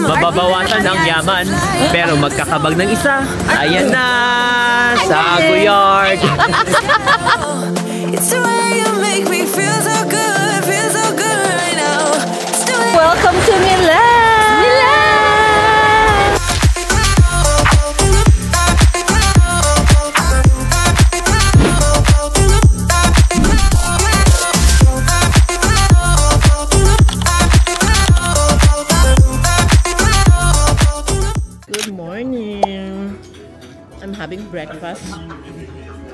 Mababawasan ang yaman, pero magkakabag ng isa. Ayan na! Sa Aguyard! Welcome to Milan! Milan! Good morning! I'm having breakfast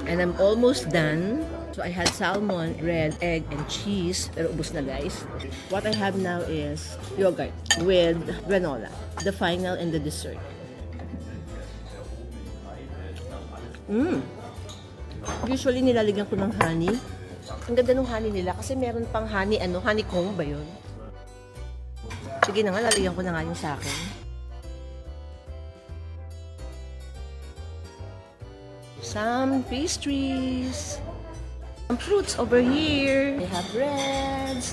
and I'm almost done. So I had salmon, bread, egg, and cheese. Pero ubos na guys. What I have now is yogurt with granola. The final and the dessert. Usually nilalagyan ko ng honey. Ang ganda ng honey nila kasi meron pang honey, honeycomb ba yun? Sige na nga, lalagyan ko na nga yung sa akin. Some pastries. Some fruits over here. They have breads.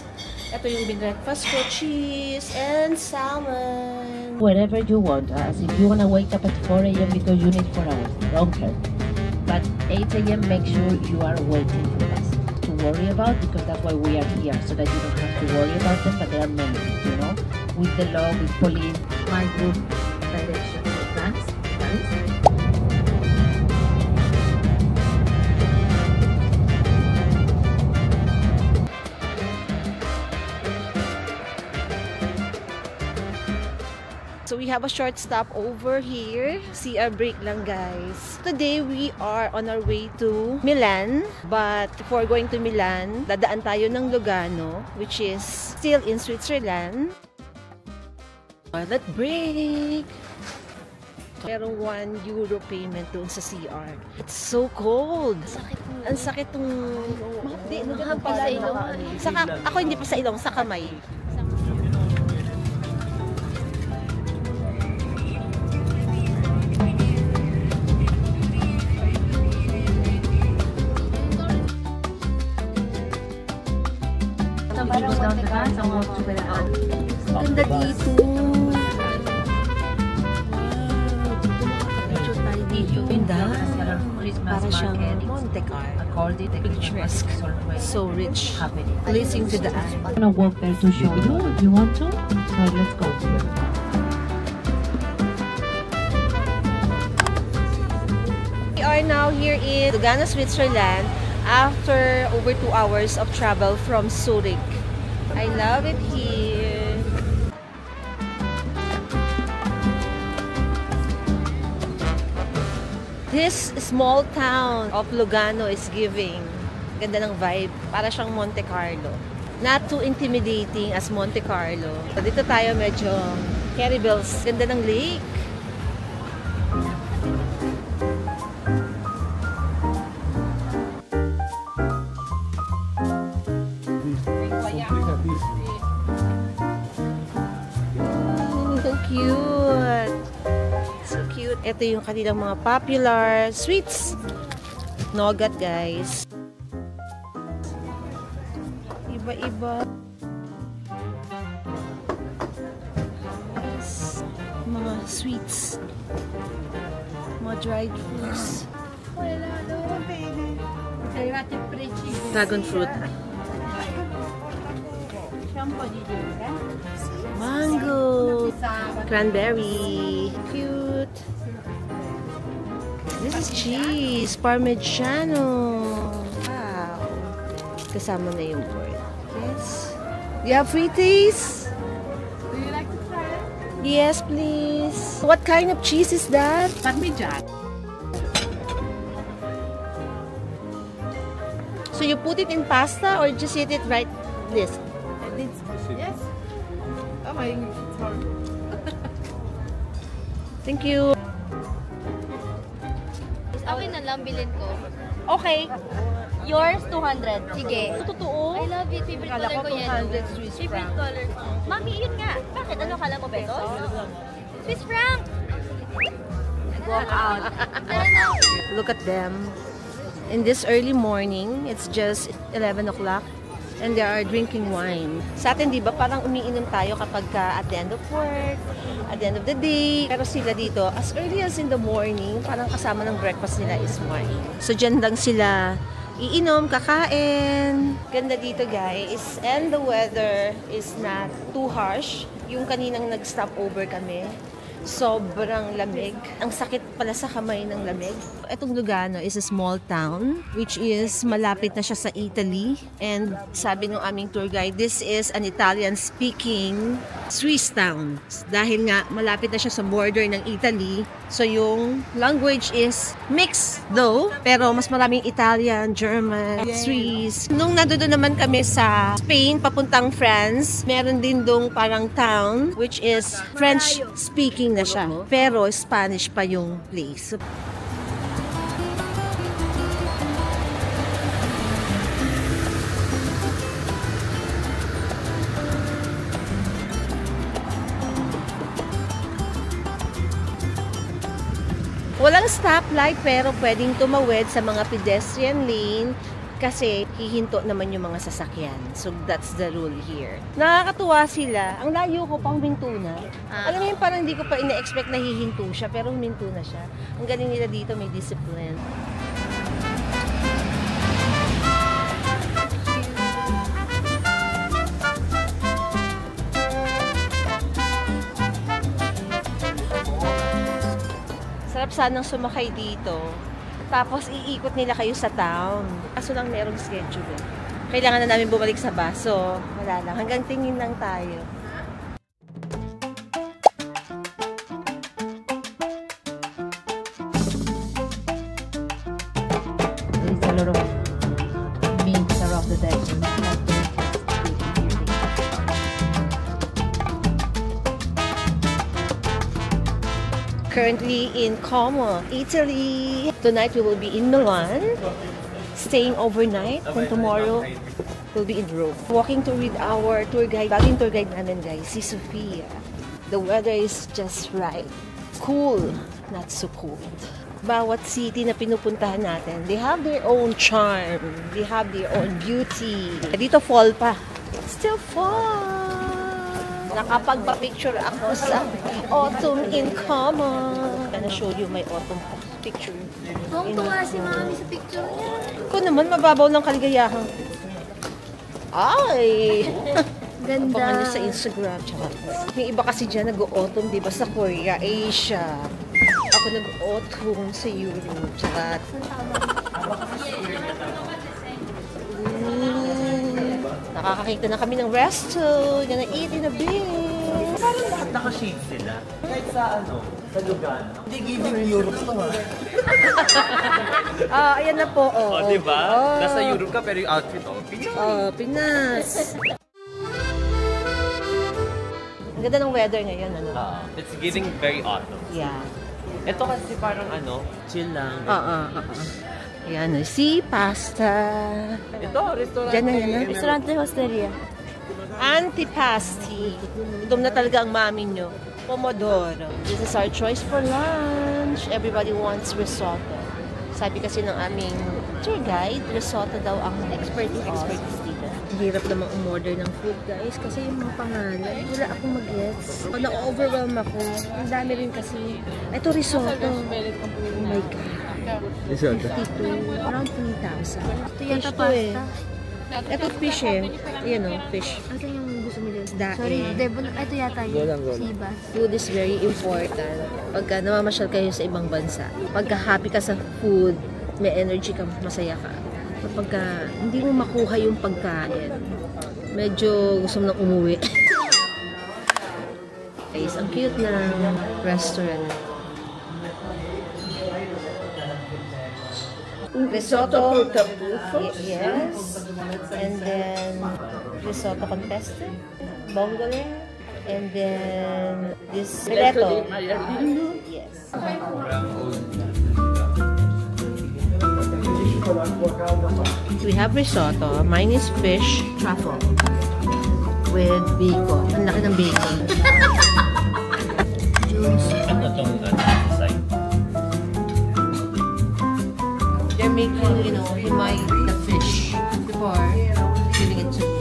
Ito yung breakfast ko, cheese and salmon. Wherever you want. As if you want to wake up at 4 a.m. because you need 4 hours. Don't care. But 8 a.m. make sure you are waiting for us to worry about, because that's why we are here, so that you don't have to worry about them. But there are many, you know, with the law, with police, my group, direction, plans. So we have a short stop over here. CR break lang guys. Today we are on our way to Milan. But before going to Milan, dadaan tayo ng Lugano, which is still in Switzerland. Toilet break! Pero €1 payment doon sa CR. It's so cold. Ang sakit ng... Hindi, nagano pala ilong. Ako hindi pa sa ilong, sa kamay. Ganda dito. Picture tayo dito. Ganda. Para siyang Monte Carlo. Picturesque. So rich. Pleasing to the eye. I'm gonna walk there to show you if you want to. So let's go. We are now here in Lugano, Switzerland after over 2 hours of travel from Zurich. I love it here. This small town of Lugano is giving ganda ng vibe. Para siyang Monte Carlo. Not too intimidating as Monte Carlo. So dito tayo medyo Caribels. Ganda ng lake. So cute. So cute. Ito yung kanilang mga popular sweets. Nougat, guys. Iba-iba. Yes. Mga sweets. Mga dried fruits. Dragon fruit. Mango. Cranberry. Cute. This is cheese. Parmigiano. Wow. Kasama na yung pork. Yes. You have frities? Do you like to try it? Yes, please. What kind of cheese is that? Parmigiano. So you put it in pasta or just eat it right this? Yes. Oh my God. Thank you. Okay na lang, bilhin ko. Okay. Yours, 200. Sige. Totoo? I love it. Favorite color ko yan. 200 Swiss Favorite franc. color ko. Mami, yun nga. Bakit? Ano kala mo, pesos? Swiss franc! Walk out. Tara na. Look at them. In this early morning, it's just 11 o'clock. And they are drinking wine. Sa atin, di ba, parang umiinom tayo kapag at the end of work, at the end of the day. Pero sila dito, as early as in the morning, parang kasama ng breakfast nila is wine. So, dyan lang sila iinom, kakain. Ganda dito, guys. And the weather is not too harsh. Yung kaninang nag-stop over kami, sobrang lamig. Ang sakit pala sa kamay ng lamig. Itong Lugano is a small town which is malapit na siya sa Italy. And sabi ng aming tour guide, this is an Italian-speaking Swiss town. Dahil nga malapit na siya sa border ng Italy. So yung language is mixed though, pero mas maraming Italian, German, Swiss. Nung nandoon naman kami sa Spain, papuntang France, meron din dong parang town which is French-speaking na siya. Pero Spanish pa yung place. Walang stoplight pero pwedeng tumawid sa mga pedestrian lane kasi hihinto naman yung mga sasakyan. So that's the rule here. Nakakatuwa sila. Ang layo ko pang huminto na. Alam mo yun, parang hindi ko pa ina-expect na hihinto siya pero huminto na siya. Ang galing nila dito, may discipline. Sarap sanang sumakay dito. Tapos iikot nila kayo sa town. Kaso lang merong schedule. Kailangan na namin bumalik sa baso. Wala lang. Hanggang tingin lang tayo. There is a lot of meats around the deck. Currently in Como, Italy. Tonight we will be in Milan, staying overnight. And tomorrow we'll be in Rome. Walking to read our tour guide. Baging tour guide namin, guys, si Sofia. The weather is just right. Cool, not so cold. Bawat city na pinupuntahan natin, they have their own charm. They have their own beauty. Dito fall pa. It's still fall. Nakapagpa-picture ako sa autumn in Como. I'm gonna show you my autumn picture. Tuwang-tuwa si Mami sa picture niya. Ako naman, mababaw ng kaligayahan. Ay! Ganda. Abangan nyo sa Instagram. Tsaka. Yung iba kasi dyan nag-autumn, di ba, sa Korea, Asia. Ako nag-autumn sa Europe. Tsaka. Nakakakita na kami ng resto. Gonna eat in a bit. Parang lahat nakashade sila. Kahit sa sa Lugano. Hindi giving Europe to Ayan na po. Oh, diba? Nasa Europe ka pero yung outfit, Pinoy. Pinas. Ang ganda ng weather ngayon, ano? It's giving very autumn. Yeah. Ito kasi parang chill lang. Ayan, see, pasta. Ito, restaurant. Diyan na yan. Restaurante Hosteria. Antipasti. Gutom na talaga ang mami nyo. Pomodoro. This is our choice for lunch. Everybody wants risotto. Sabi kasi ng aming tour guide, risotto daw ang expertise dito. Hirap naman umorder ng food, guys, kasi yung mga pangalan, wala akong mag-gets. Na-overwhelm ako. Ang dami rin kasi. Ito, risotto. Oh my God. Risotto. 52. Around 3,000. Ito yata Fish to eh. pasta. Ito fish eh. Ayan o, fish. Ito yung gusto mo din. Dae. Sorry, Devon. Ito yata yun. Sibas. Food is very important. Pagka namamasyal kayo sa ibang bansa, pagka happy ka sa food, may energy ka, masaya ka. Pagka hindi mo makuha yung pagkain, medyo gusto mo nang umuwi. Guys, ang cute na restaurant. Risotto yes. And then risotto con pesto, vongole, and then this filetto. Yes. We have risotto. Mine is fish truffle with bacon. Ang laki ng bacon. They're making, himay the fish before giving it to me.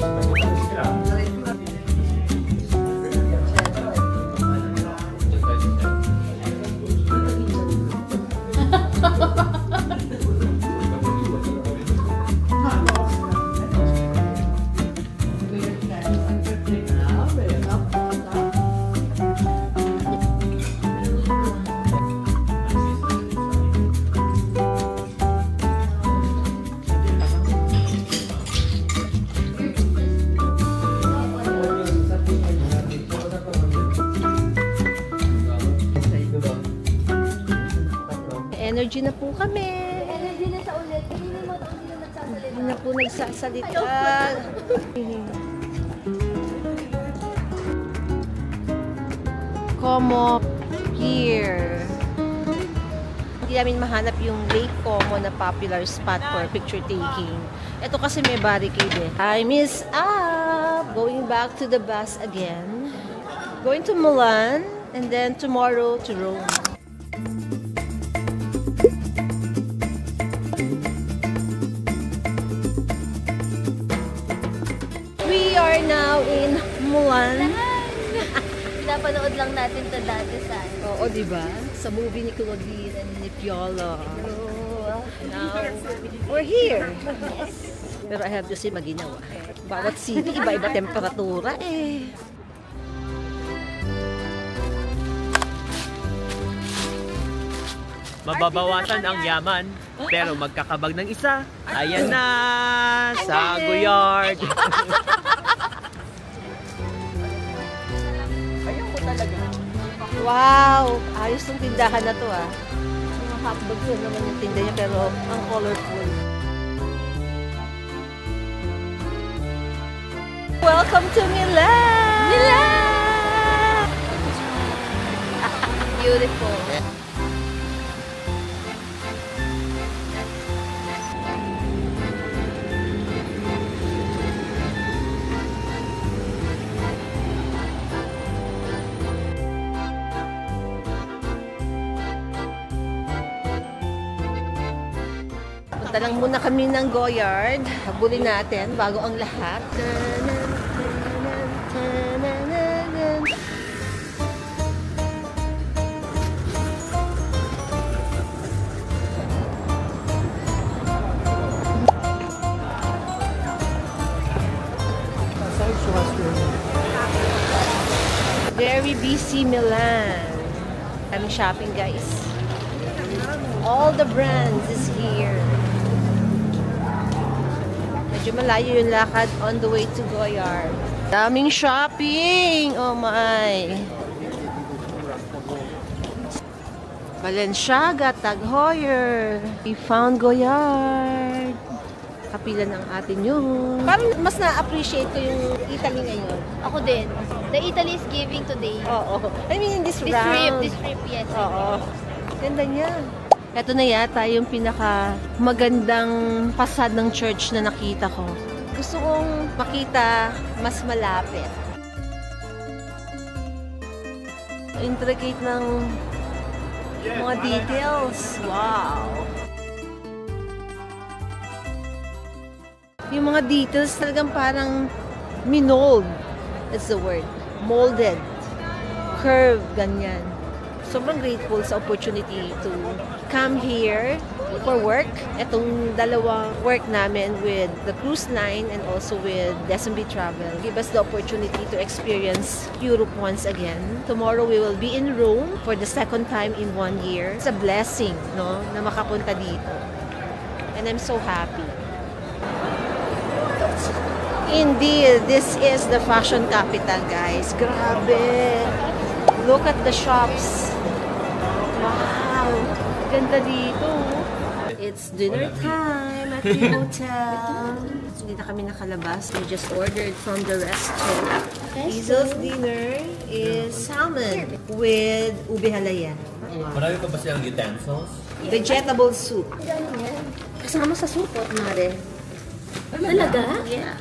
Energy na po kami. Energy na sa ulit. Hindi mo nagsasalita. Hindi na po nagsasalita. Como Pier. Hindi namin mahanap yung Lake Como na popular spot for picture taking. Ito kasi may barricade eh. Time is up! Going back to the bus again. Going to Milan and then tomorrow to Rome. We are now in Milan. Pinapanood lang natin ito dati sa Oo, di ba? Sa movie ni Claudine and ni Piolo. Now, we're here. Pero I have to say, maginawa. Bawat city, iba-iba temperatura eh. Mababawasan ang yaman, pero magkakabag ng isa. Ayan na! Sa Goyard! Wow! Ayos tong tindahan na to ah. Mga hotdog yun naman yung tinda niya, pero ang colorful. Welcome to Milan! Milan! Beautiful. Punta lang muna kami ng Goyard. Habulin natin bago ang lahat. Very busy Milan. Kaming shopping guys. All the brands is here. Medyo malayo yung lakad on the way to Goyard. Daming shopping! Oh my! Balenciaga, Tag Heuer. We found Goyard. Kapila ng atin yun. Parang mas na-appreciate ko yung Italy ngayon. Ako din. The Italy is giving today. Oo. I mean, in this This round. trip, yes. Oo. Ganda niya. Ito na yata yung pinaka magandang fasad ng church na nakita ko. Gusto kong makita mas malapit. Intricate ng mga details. Wow! Yung mga details talagang parang minold. That's the word. Molded. Curve, ganyan. Sobrang grateful sa opportunity to come here for work. Itong dalawang work namin with the cruise line and also with SMB Travel give us the opportunity to experience Europe once again. Tomorrow we will be in Rome for the second time in 1 year. It's a blessing, no, na makapunta dito. And I'm so happy. Indeed, this is the fashion capital, guys. Grabe! Look at the shops. Wow! Ganda dito. It's dinner time at the hotel. So, hindi na kami nakalabas. We just ordered from the restaurant. Hazel's dinner is salmon with ube halaya. Marami pa ba silang utensils? Vegetable soup. Kasama sa soup, mare. Talaga? Yeah.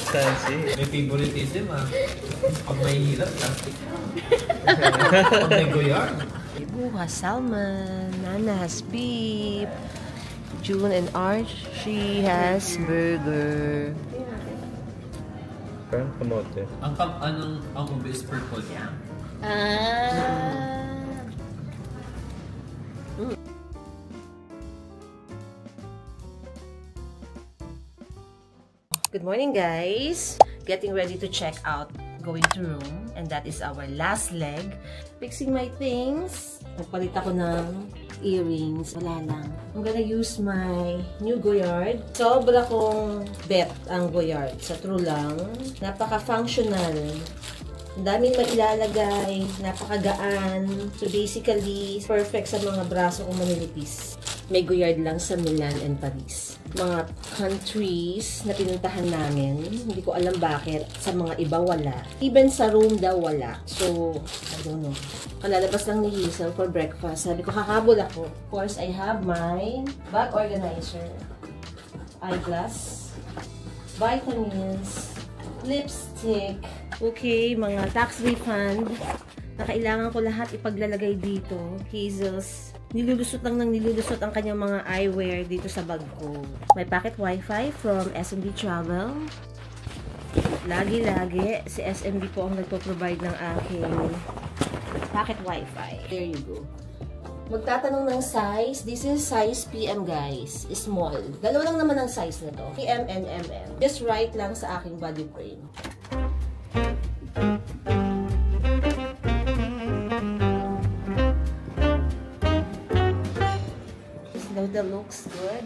Fancy. May favoritism Pag may hirap, plastic. Pag may Goyard. Buha salmon, Nana has beef, June and Arch, she has burger. Parang kamote. Ang ube is purple. Good morning, guys. Getting ready to check out, going to Rome, and that is our last leg. Fixing my things. Nagpalit ako ng earrings. Wala lang. I'm gonna use my new Goyard. Sobra kong bet ang Goyard. Sa true lang. Napaka-functional Daming mailalagay, napakagaan. So basically, perfect sa mga braso kung manilipis. May Goyard lang sa Milan and Paris. Mga countries na pinuntahan namin, hindi ko alam bakit. Sa mga iba wala. Even sa Rome daw wala. So, I don't know. Kalalabas lang ni Hazel for breakfast. Sabi ko, hahabol ako. Of course, I have my bag organizer, eyeglass, vitamins, lipstick. Okay, mga tax refund na kailangan ko lahat ipaglalagay dito. Hazel's nilulusot lang ng nilulusot ang kanyang mga eyewear dito sa bag ko. May pocket wifi from SMB Travel. Lagi-lagi, si SMB po ang nagpo-provide ng aking pocket wifi. There you go. Magtatanong ng size. This is size PM, guys. Small. Dalawa lang naman ang size nito. PM and MM. Just right lang sa aking body frame. That looks good.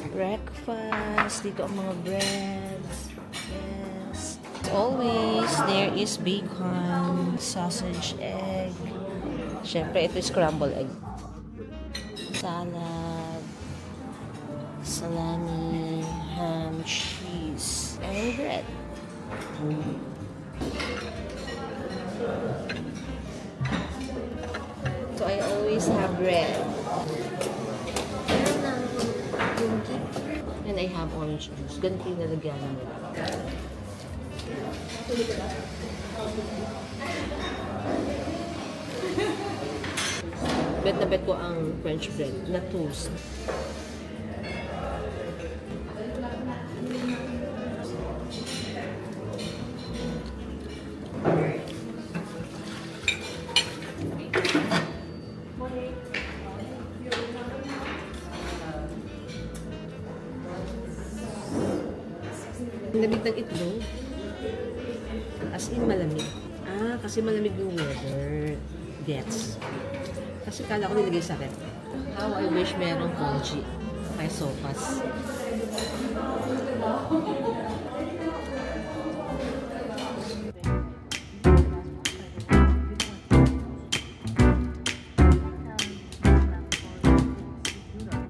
Breakfast. Dito ang mga breads. Yes. As always, there is bacon, sausage, egg. Siyempre, ito is scrambled egg. Salad, salami, ham, cheese, and bread. So, I always have bread. And I have orange juice. Ganito yung nalagyan nila. Bet na bet ko ang French bread na toast. Lamig ng itlog. As in, malamig. Ah, kasi malamig yung weather. Gets. Kasi kala ko nilagay sa rep. How I wish merong congee. May sopas.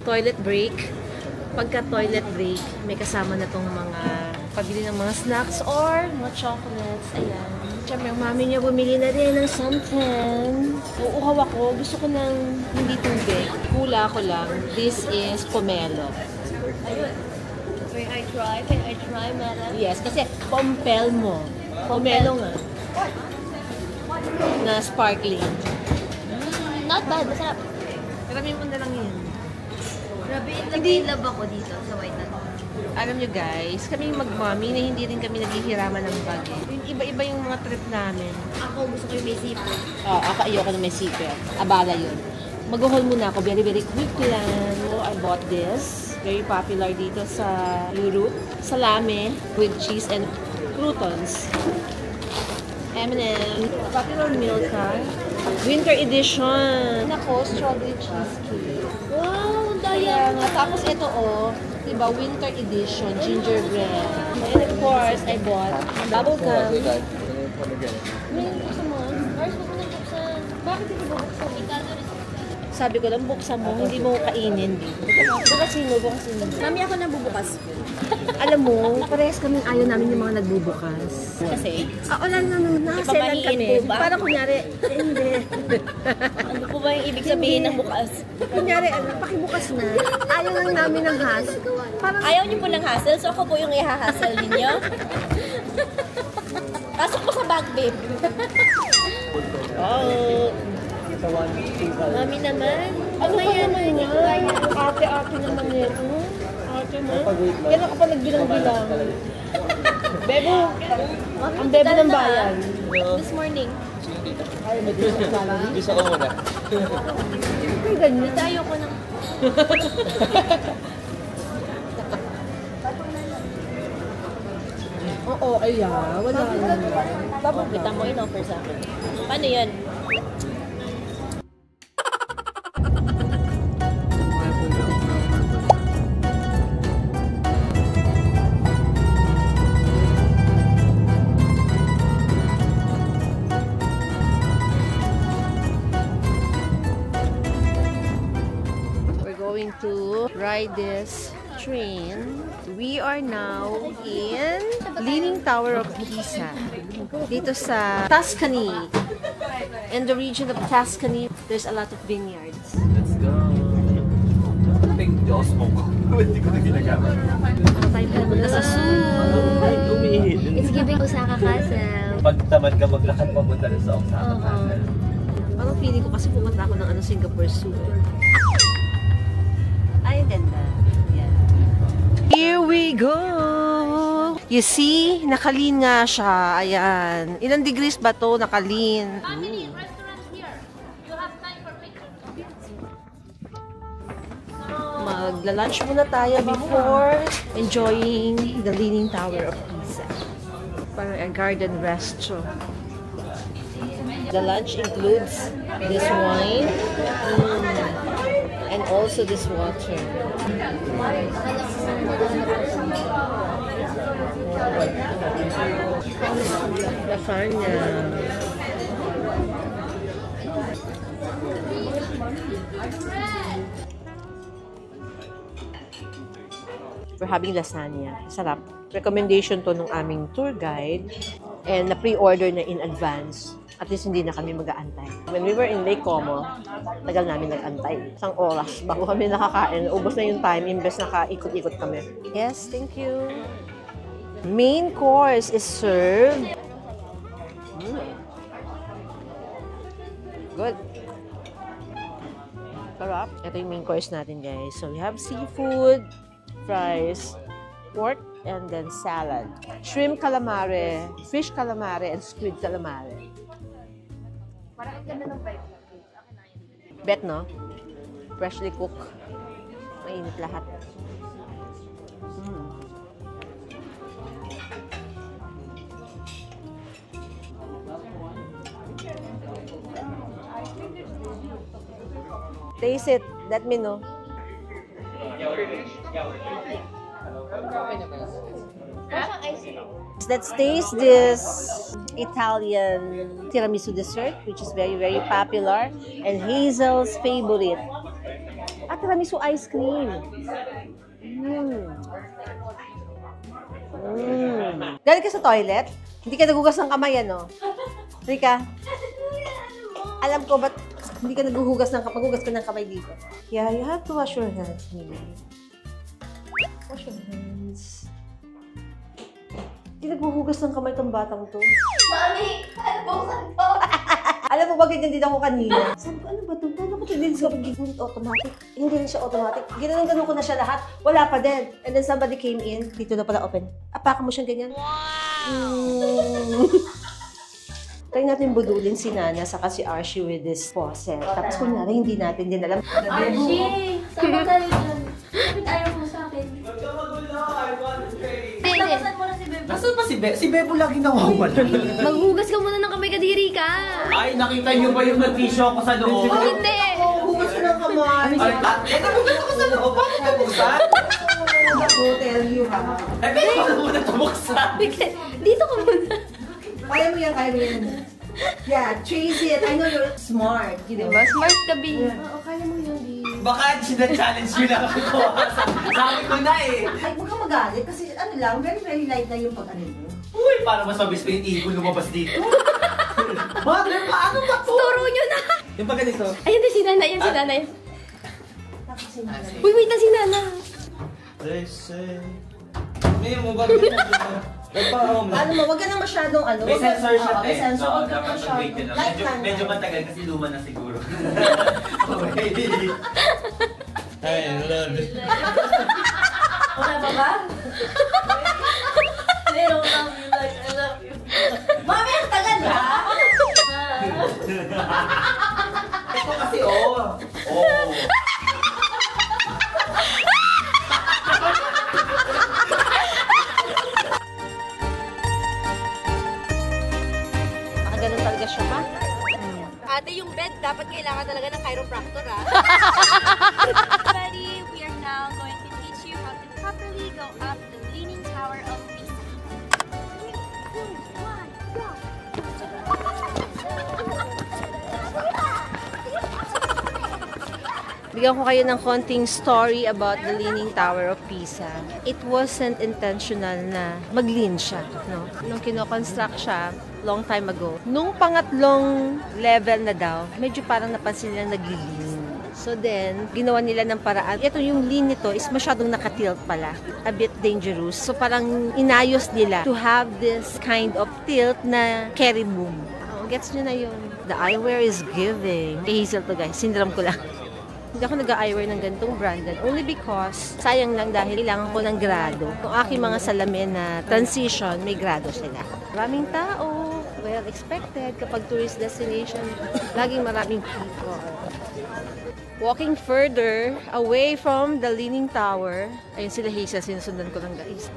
Toilet break. Pagka toilet break, may kasama na tong mga pabili ng mga snacks or mga chocolates. Ayan. Siyempre, yung mami niya bumili na rin ng something. Uuhaw ako. Gusto ko ng hindi tubig. Hula ko lang. This is pomelo. Ayun. Can I try? Can I try, madam? Yes, kasi pompel mo. Pomelo nga. Na sparkling. Not bad. Masarap. Karamihan mo na lang yun. Grabe, nag-love ako dito sa White Nut. Alam nyo guys, kami mag-mommy na hindi rin kami naghihiraman ng bag eh. Iba-iba yung mga trip namin. Ako, gusto ko yung may zipper. Oh, ako ayoko na may zipper. Abala yun. Mag-haul muna ako. Very, very quick lang. So, I bought this. Very popular dito sa Europe. Salami with cheese and croutons. M&M. Popular Milka. Winter edition. Nako, strawberry cheesecake. Wow, ang Kaya daya. nga. Tapos ito oh, diba, winter edition, gingerbread. And of course, I bought bubble gum. May gusto mo? Mars, huwag mo nang buksan. Bakit hindi bubuksan? Ikado rin. Sabi ko lang, buksan mo, hindi mo kainin dito. Bukasin mo, bukasin mo. Mami, ako na bubukas. Alam mo, parehas kaming ayaw namin yung mga nagbubukas. Kasi? Wala naman, nakaselan kami. po ba? Para kunyari, hindi. Ano po ba yung ibig sabihin ng bukas? Kunyari, pakibukas na. Ayaw lang namin ng hassle. Parang, Ayaw niyo po ng hassle, so ako po yung i-hassle ninyo. Pasok po sa bag, babe. oh, Mami naman. ano ba naman yan? Ate-ate naman nito. Ate mo. Kailan ka pa nagbilang-bilang? Bebo, ang bebo ng bayan. This morning. Ay, may gusto ka lang. Gusto ko muna. Ay, ganyan. Tayo ko ng... Oo, ayan. Wala yan. Kita mo in-offer sa akin. Paano yan? ride this train. We are now in Leaning Tower of Pisa. Dito sa Tuscany. In the region of Tuscany, there's a lot of vineyards. Let's go. Pink Diyos mo. Hindi ko na ginagamit. Tayo pa naman sa It's giving Osaka Castle. Pag tamad ka maglakad papunta rin sa Osaka Castle. Parang feeling ko kasi pumunta ako ng Singapore Zoo. Ay, ganda. Yeah. Here we go! You see, nakalin nga siya. Ayan. Ilang degrees ba to? Nakalin. Family, restaurant here. You have time for pictures. Magla-lunch muna tayo before enjoying the Leaning Tower of Pisa. Parang a garden resto. The lunch includes this wine and also this water. Lasagna. We're having lasagna. Sarap. Recommendation to ng aming tour guide and na pre-order na in advance. At least hindi na kami mag-aantay. When we were in Lake Como, tagal namin nag-antay. Isang oras bago kami nakakain. Ubos na yung time, imbes naka-ikot-ikot kami. Yes, thank you. Main course is served. Good. Sarap. Ito yung main course natin, guys. So, we have seafood, fries, pork, and then salad. Shrimp calamare, fish calamare, and squid calamare. Parang ang ganda ng vibe. Bet, no? Freshly cooked. Mainit lahat. Taste it. Let me know. Let's taste this Italian tiramisu dessert, which is very, very popular, and Hazel's favorite. Tiramisu ice cream. Galing ka sa toilet? Hindi ka nagugas ng kamay, ano? Rika? Alam ko, ba't hindi ka naguhugas ng kamay? Magugas ka ng kamay dito. Yeah, you have to wash your hands, maybe. Wash your hands. Hindi naghuhugas ng kamay tong batang to. Mami, buksan ko. Alam mo ba, ganyan din ako kanina. Sabi ko, ano ba ito? Paano ko ito din sa pag-gunit automatic? Hindi rin siya automatic. Ginanon ko na siya lahat. Wala pa din. And then somebody came in. Dito na pala open. Apakan mo siyang ganyan. Wow! Try natin budulin si Nana saka si Archie with this faucet. Tapos kunyari, hindi natin din alam. Archie, sama tayo dyan. Bakit ayaw mo sa akin? Tapasan mo na si Bebo. Nasaan ba si Bebo? Si Bebo lagi nawawala. Maghugas ka muna ng kamay, kadiri ka. Ay, nakita niyo ba yung nag-tissue ako sa loob? Hindi. Hugas ko ng kamay. Ay, nagugas ako sa loob. Bakit nabuksan? Ako, tell you ha. Ay, Bebo na muna tumuksan. Dito ka muna. Kaya mo yan, kaya mo yan. Yeah, trace it. I know you're smart. You know? Diba? Smart ka, B. Oo, kaya mo yan, Di. Baka sina-challenge nyo lang ako. Sabi ko na eh. Ay, huwag kang magalit kasi ano lang, very, very light na yung pag-ano mo. Uy, para mas mabilis pa yung ibon lumabas dito. Mother, paano ba to? Turo nyo na. Yung pag ganito. Ayan na si Nana, yan si Nana. Tapos yung mga Uy, wait na si Nana. Listen. May mo ba ganito? ano mo, wag ka na masyadong ano. May wag ka- sensor siya oo, may sensor. Oo, Wag ka na dapat mag-wait ka masyadong. lang. Light lang. Medyo matagal kasi luma na siguro. Okay. I love it. Wala pa ba? Pero mami, like, I love you. Mami, ang tagal ha? Ito kasi oh. Oh. Ganun talaga siya pa? Ate, yung bed, dapat kailangan talaga ng chiropractor, ha? Buddy, we are now going to teach you how to properly go up the Leaning Tower of Pisa. 3, 2, 1, go! Bigyan ko kayo ng konting story about the Leaning Tower of Pisa. It wasn't intentional na mag-lean siya, no? Nung kino-construct siya, long time ago. Nung pangatlong level na daw, medyo parang napansin nila nag-lean. So then, ginawa nila ng paraan. Ito yung lean nito is masyadong nakatilt pala. A bit dangerous. So parang inayos nila to have this kind of tilt na carry boom. Oh, gets nyo na yun. The eyewear is giving. Kay Hazel to guys. Sindram ko lang. Hindi ako nag-eyewear ng ganitong branded. Only because, sayang lang dahil kailangan ko ng grado. Kung aking mga salamin na transition, may grado sila. Maraming tao. Well expected. Kapag tourist destination, laging maraming people. Walking further away from the Leaning Tower. Ayun sila Hazel, sinusundan ko lang guys.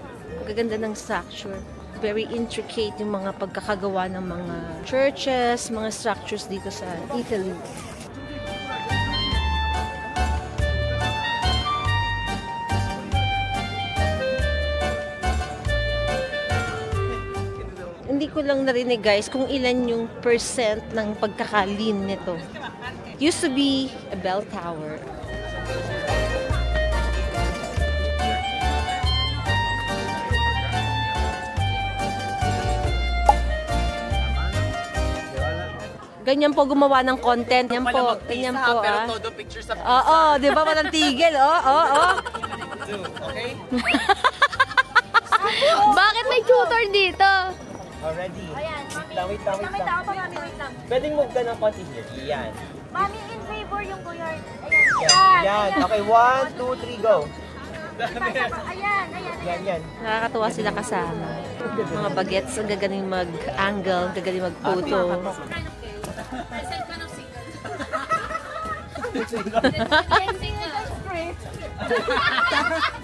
Magaganda ng structure. Very intricate yung mga pagkakagawa ng mga churches, mga structures dito sa Italy. Hindi ko lang narinig guys kung ilan yung percent ng pagkakalin nito. Used to be a bell tower. Ganyan po gumawa ng content. Ganyan po. Ganyan po. Pero todo picture sa pizza. Oo, di ba? Walang tigil. Oo. Okay? Bakit may tutor dito? Already. Ayan, mami. Wait lang. May tao pa, mami. Wait lang. Pwedeng move ka ng konti here. Yan. Mami, in favor yung Goyard. Ayan. Yan. Okay, 1, 2, 3, go. Ayan. Yan. Nakakatuwa sila kasama. Mga bagets, ang gagaling mag-angle, gagaling mag-photo.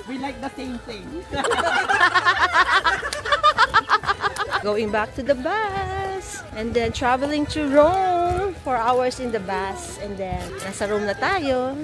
We like the same thing. Going back to the bus. And then traveling to Rome. 4 hours in the bus. And then nasa Rome na tayo.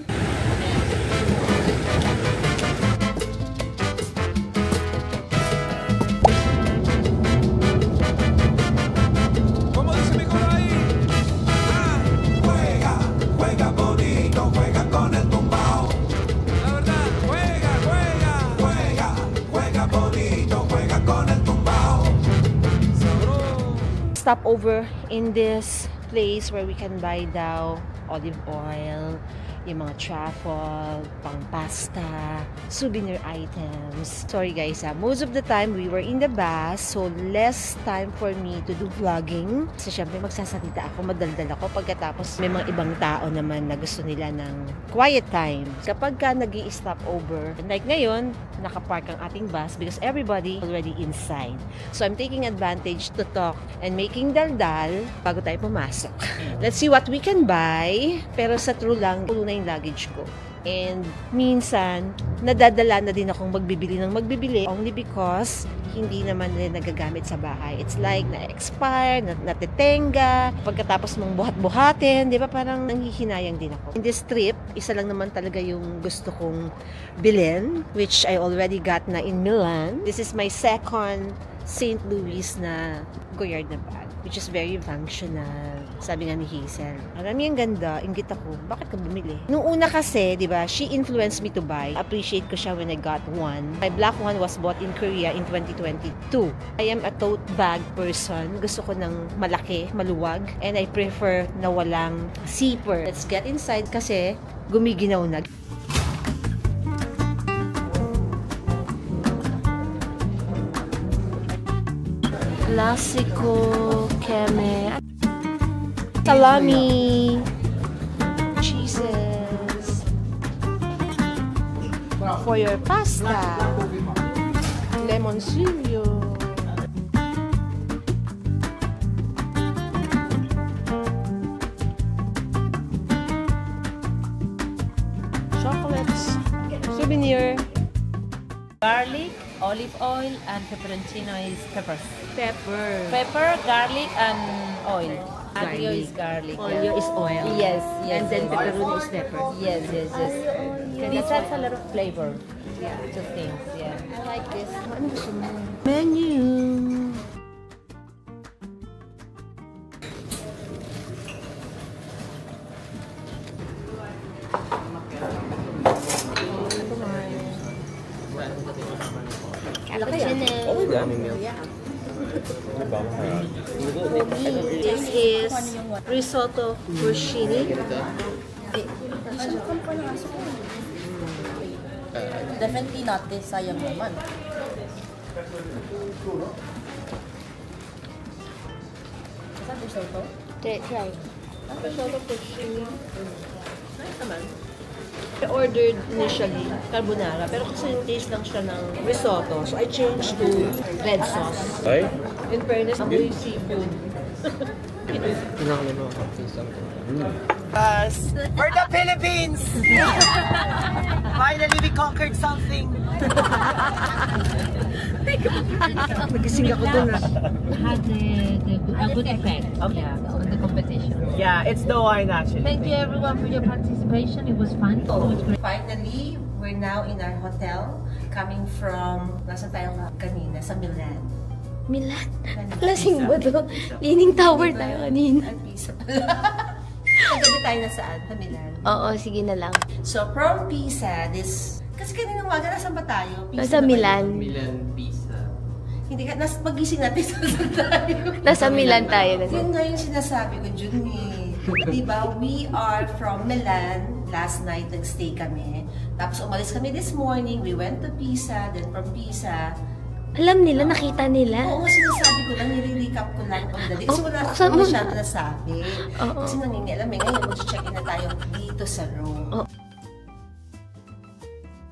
Stop over in this place where we can buy daw olive oil, yung mga truffle, pang pasta, souvenir items. Sorry guys, most of the time we were in the bus, so less time for me to do vlogging. Kasi syempre magsasalita ako, madaldal ako pagkatapos may mga ibang tao naman na gusto nila ng quiet time. Kapag ka nag-i-stop over, like ngayon, nakapark ang ating bus because everybody already inside. So I'm taking advantage to talk and making daldal bago tayo pumasok. Let's see what we can buy, pero sa true lang, puno na yung luggage ko. And minsan, nadadala na din akong magbibili only because hindi naman nila nagagamit sa bahay. It's like na-expire, natetenga, pagkatapos mong buhat-buhatin, di ba parang nanghihinayang din ako. In this trip, isa lang naman talaga yung gusto kong bilhin, which I already got na in Milan. This is my second St. Louis na Goyard na bag, which is very functional. Sabi nga ni Hazel, marami ang ganda, inggit ako, bakit ka bumili? Nung una kasi, di ba, she influenced me to buy. Appreciate ko siya when I got one. My black one was bought in Korea in 2022. I am a tote bag person. Gusto ko ng malaki, maluwag, and I prefer na walang zipper. Let's get inside kasi gumiginaw na. Classico, keme, salami, cheeses, for your pasta, lemoncello, chocolates, souvenir, Garlic, olive oil, and pepperoncino is peppers. pepper, Pepper, garlic, and oil. Garlic. Aglio is garlic. olio is oil, Yes, yes. and then yes. pepperoni is pepper. Yes. This adds a lot of flavor to things, yeah. I like this. Ano gusto mo? Menu. This is risotto fushini. Definitely not this, sayang naman. Is that risotto? Try. Risotto fushini. Nice naman. I ordered initially carbonara, pero kasi yung taste lang siya ng risotto. So I changed to red sauce. Ay? In fairness, amoy seafood. For the Philippines! Finally, we conquered something! Nagising ako dun Had a good effect, yeah, on the competition. Yeah, it's the wine actually. Thank you everyone for your participation. It was fun. It was great. Finally, we're now in our hotel, coming from, nasa tayo kanina, sa Milan. Milan. Lasing ba to? Leaning Tower tayo kanina. Ay, Pisa pala. Nagabi tayo na saan? Sa Milan. Oo, sige na lang. So, from Pisa, kasi kanina umaga, nasan ba tayo? Pisa Nasa na ba Milan. yun? Milan Pisa. Hindi ka, pagising natin saan tayo. Nasa Milan tayo. Yun nga yung sinasabi ko, Junmi. Diba, we are from Milan. Last night, nagstay kami. Tapos umalis kami this morning. We went to Pisa. Then from Pisa, Alam nila, nakita nila. oo, sinasabi ko lang, nire-recap ko lang ang dali. Kasi wala buksan akong mo masyado nasabi. Oo. Kasi nangingialam eh. Ngayon, mag-check-in na tayo dito sa room. Oh.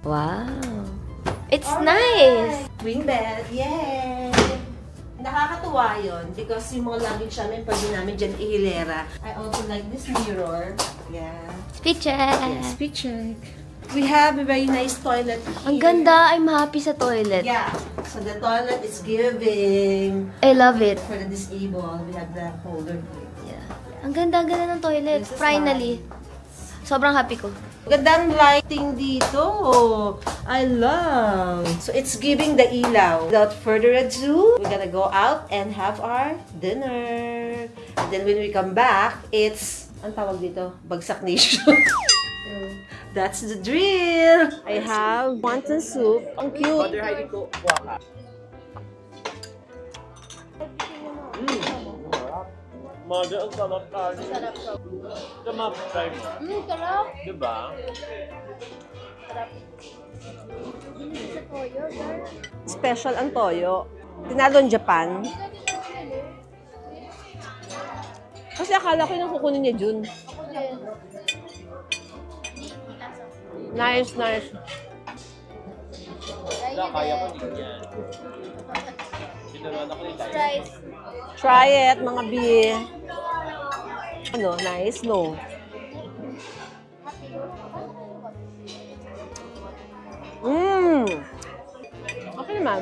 Wow. It's nice. Queen bed, yay! Nakakatuwa yun because yung mga luggage namin, pwede namin dyan ihilera. I also like this mirror. Yeah. Speed check. Speed check. We have a very nice toilet here. Ang ganda. I'm happy sa toilet. Yeah. So the toilet is giving. I love it. For the disabled, we have the holder here. Yeah. Ang ganda ng toilet. This is Finally. Sobrang happy ko. Gandang lighting dito. I love. So it's giving the ilaw. Without further ado, we're gonna go out and have our dinner. And then when we come back, it's, ang tawag dito? Bagsak Nation. That's the drill. I have wonton soup. Ang cute. Mother Heidi ko, kuha ka. Mother, ang sarap ka. Sarap ka. Try mo. Sarap. Diba? Special ang toyo. Tinalo ang Japan. Kasi akala ko yung kukunin niya Jun. Nice, nice. Wala, kaya ko din yan. Pinaruan ako ni Lai. Rice. Try it, mga B. Ano, nice, no? Okay naman.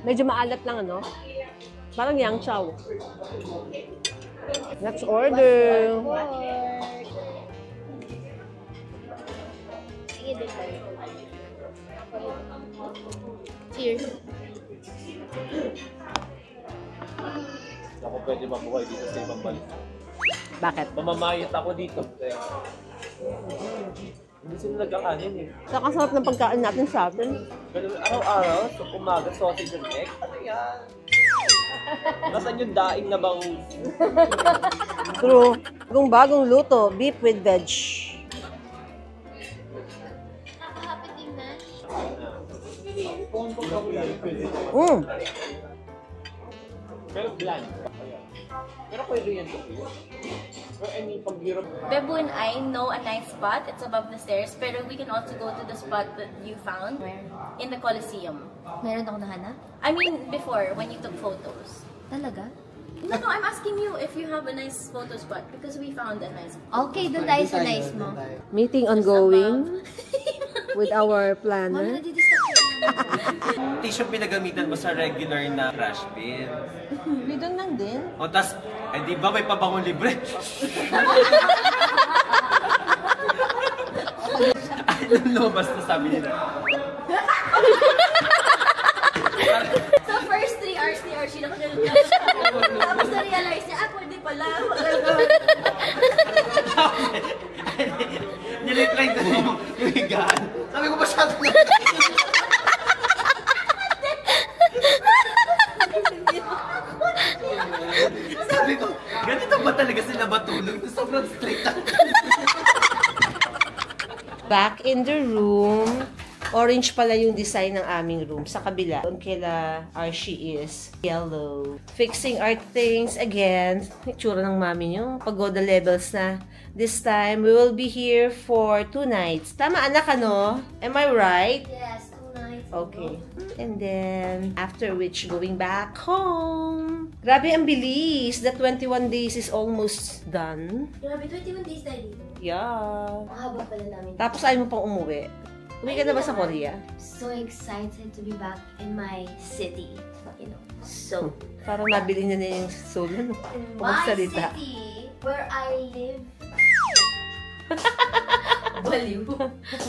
Medyo maalat lang, ano? Parang yang chow. Let's order. Cheers. Ako pwede mabuhay dito sa ibang bansa. Bakit? Mamamayat ako dito. Kaya, hindi sila nagkakanin eh. Saka sarap ng pagkain natin sa atin. Pero araw-araw, so umaga, sausage and egg. Ano yan? Nasaan yung daing na bangus? True. Bagong luto, beef with veg. Pero bland. Pero pwede yan to. Pero any paghirap. Bebu and I know a nice spot. It's above the stairs. Pero we can also go to the spot that you found. Where? In the Coliseum. Meron ako nahanap? I mean, before, when you took photos. Talaga? No, I'm asking you if you have a nice photo spot. Because we found a nice spot. Okay, doon tayo sa nice mo. Meeting ongoing with our Mami, planner. nadidistap ko. Tissue pinagamitan mo sa regular na trash bin. We doon lang din. O tas, eh di ba may pabangong libre? Anong lumabas na sabi nila? So first 3 hours, siya nakalala. Tapos na-realize niya, pwede pala. Nilitry ko yung higaan. Sabi ko masyado na. Sobrang strict. Back in the room. Orange pala yung design ng aming room. Sa kabila, doon kila Archie is yellow. Fixing our things again. Itsura ng mami nyo. Pagoda levels na. This time, we will be here for 2 nights. Tama, anak, ano? Am I right? Yes, 2 nights. Okay. And then, after which, going back home. Grabe, ang bilis. The 21 days is almost done. Grabe, 21 days tayo dito. Yeah. Mahaba pala namin. Tapos ayaw mo pang umuwi. Uwi ka na ba sa Korea? So excited to be back in my city. You know, so. Parang nabili niya na yung soul. Ano? In my Pagsalita. city, where I live. Baliw.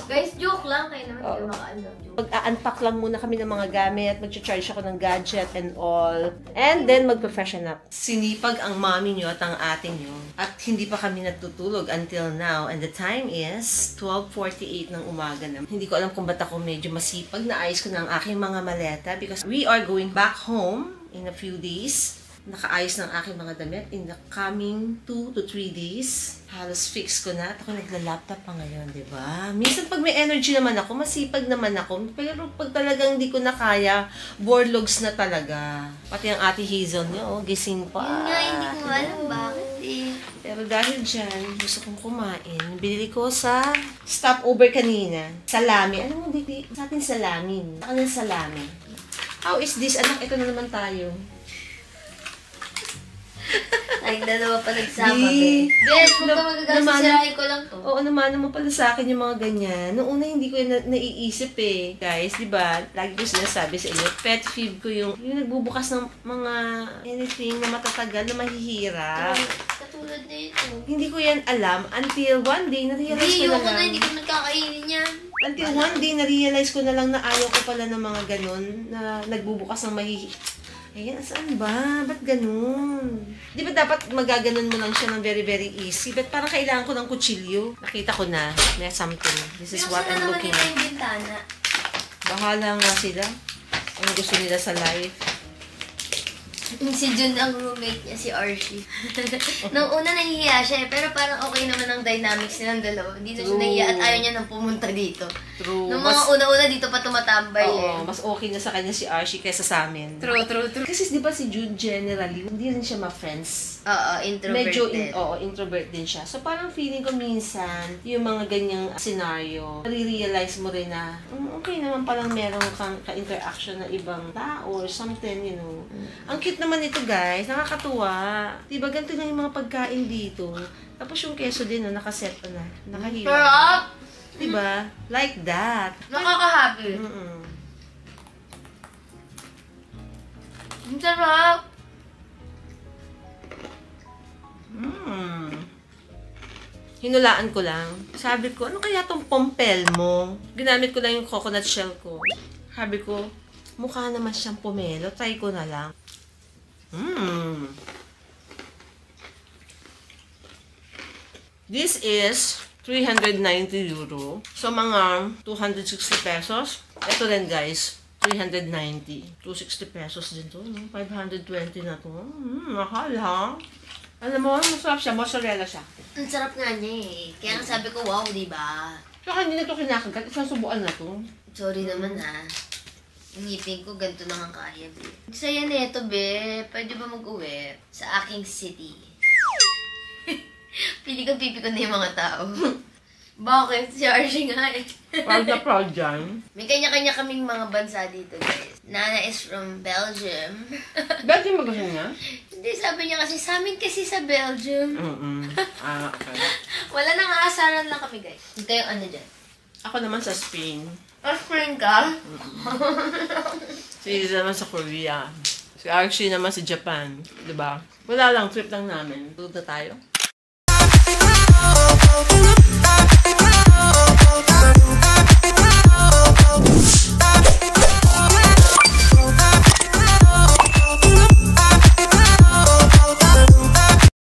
Guys, joke lang. Kayo naman kayo makaano. Mag-unpack lang muna kami ng mga gamit. Mag-charge ako ng gadget and all. And then, mag-profession up. Sinipag ang mami nyo at ang ate nyo. At hindi pa kami natutulog until now. And the time is 12:48 ng umaga na. Hindi ko alam kung ba't ako medyo masipag. Naayos ko ng aking mga maleta because we are going back home in a few days. Nakaayos ng aking mga damit in the coming 2 to 3 days. Halos fix ko na. At ako nagla-laptop pa ngayon, di ba? Minsan pag may energy naman ako, masipag naman ako. Pero pag talagang hindi ko na kaya, borelogs na talaga. Pati ang ate Hazel niyo, gising pa. Yun nga, hindi ko alam bakit eh. Pero dahil dyan, gusto kong kumain. Binili ko sa stopover kanina. Salami. Ano mo, di sa atin salamin. Sa kanya salami. How is this? Anak, ito na naman tayo. Ay, dalawa pa nagsama, be. Bes, huwag ka magagastos. Sirahin ko lang to. Oo naman pala sa akin yung mga ganyan. Noong una hindi ko yung naiisip eh. Guys, di ba? Lagi ko sinasabi sa inyo, pet peeve ko yung nagbubukas ng mga anything na matatagal na mahihirap. Katulad na ito. Hindi ko yan alam until one day na-realize ko na lang. Hindi ko nagkakainin yan. Until one day na-realize ko na lang na ayaw ko pala ng mga ganun na nagbubukas ng mahihirap. Ayan, saan ba? Ba't ganun? Di ba dapat magaganon mo lang siya ng very, very easy? Ba't parang kailangan ko ng kutsilyo? Nakita ko na. May something. This is what I'm looking at. Yung bintana. Bahala nga sila. Ano gusto nila sa life. Si Jun ang roommate niya, si Archie. Nung una nahihiya siya pero parang okay naman ang dynamics nilang dalawa. Hindi na siya nahihiya at ayaw niya nang pumunta dito. True. Nung mga una-una dito pa tumatambay Mas okay na sa kanya si Archie kaysa sa amin. True. Kasi di ba si Jun generally, hindi rin siya ma-friends. Oo, introvert Medyo din. introvert din siya. So parang feeling ko minsan, yung mga ganyang scenario, nare-realize mo rin na, okay naman palang meron kang ka-interaction na ibang tao or something, you know. Ang cute naman ito guys, nakakatuwa. Diba ganito lang yung mga pagkain dito. Tapos yung keso din, nakaset na, nakahiwa. Sarap! Diba? Like that. Nakaka-happy. Ang sarap! Hinulaan ko lang. Sabi ko, ano kaya tong pompel mo? Ginamit ko lang yung coconut shell ko. Sabi ko, mukha naman siyang pomelo. Try ko na lang. This is 390 euro. So, mga 260 pesos. Ito din, guys. 390. 260 pesos din to. No? 520 na to. Mahal, ha? Alam mo, masarap siya. Mozzarella siya. Ang sarap nga niya eh. Kaya nga sabi ko, wow, diba? Saka hindi na ito kinakagat. Isang subuan na to. Sorry naman ha. Ang ngipin ko, ganito na nga kaya, be. Saya na ito, be. Pwede ba mag-uwi sa aking city? Pili ko na yung mga tao. Bakit? Si Archie nga eh. Proud na proud dyan. May kanya-kanya kaming mga bansa dito, guys. Nana is from Belgium. Belgium ba gusto niya? Hindi, sabi niya kasi, sa amin kasi sa Belgium. Okay. Wala nang aasaran lang kami, guys. Kayo ano dyan? Ako naman sa Spain. Spring ka? Si Iza naman sa Korea. Si Archie naman sa Japan. Diba? Wala lang, trip lang namin. Tulog na tayo.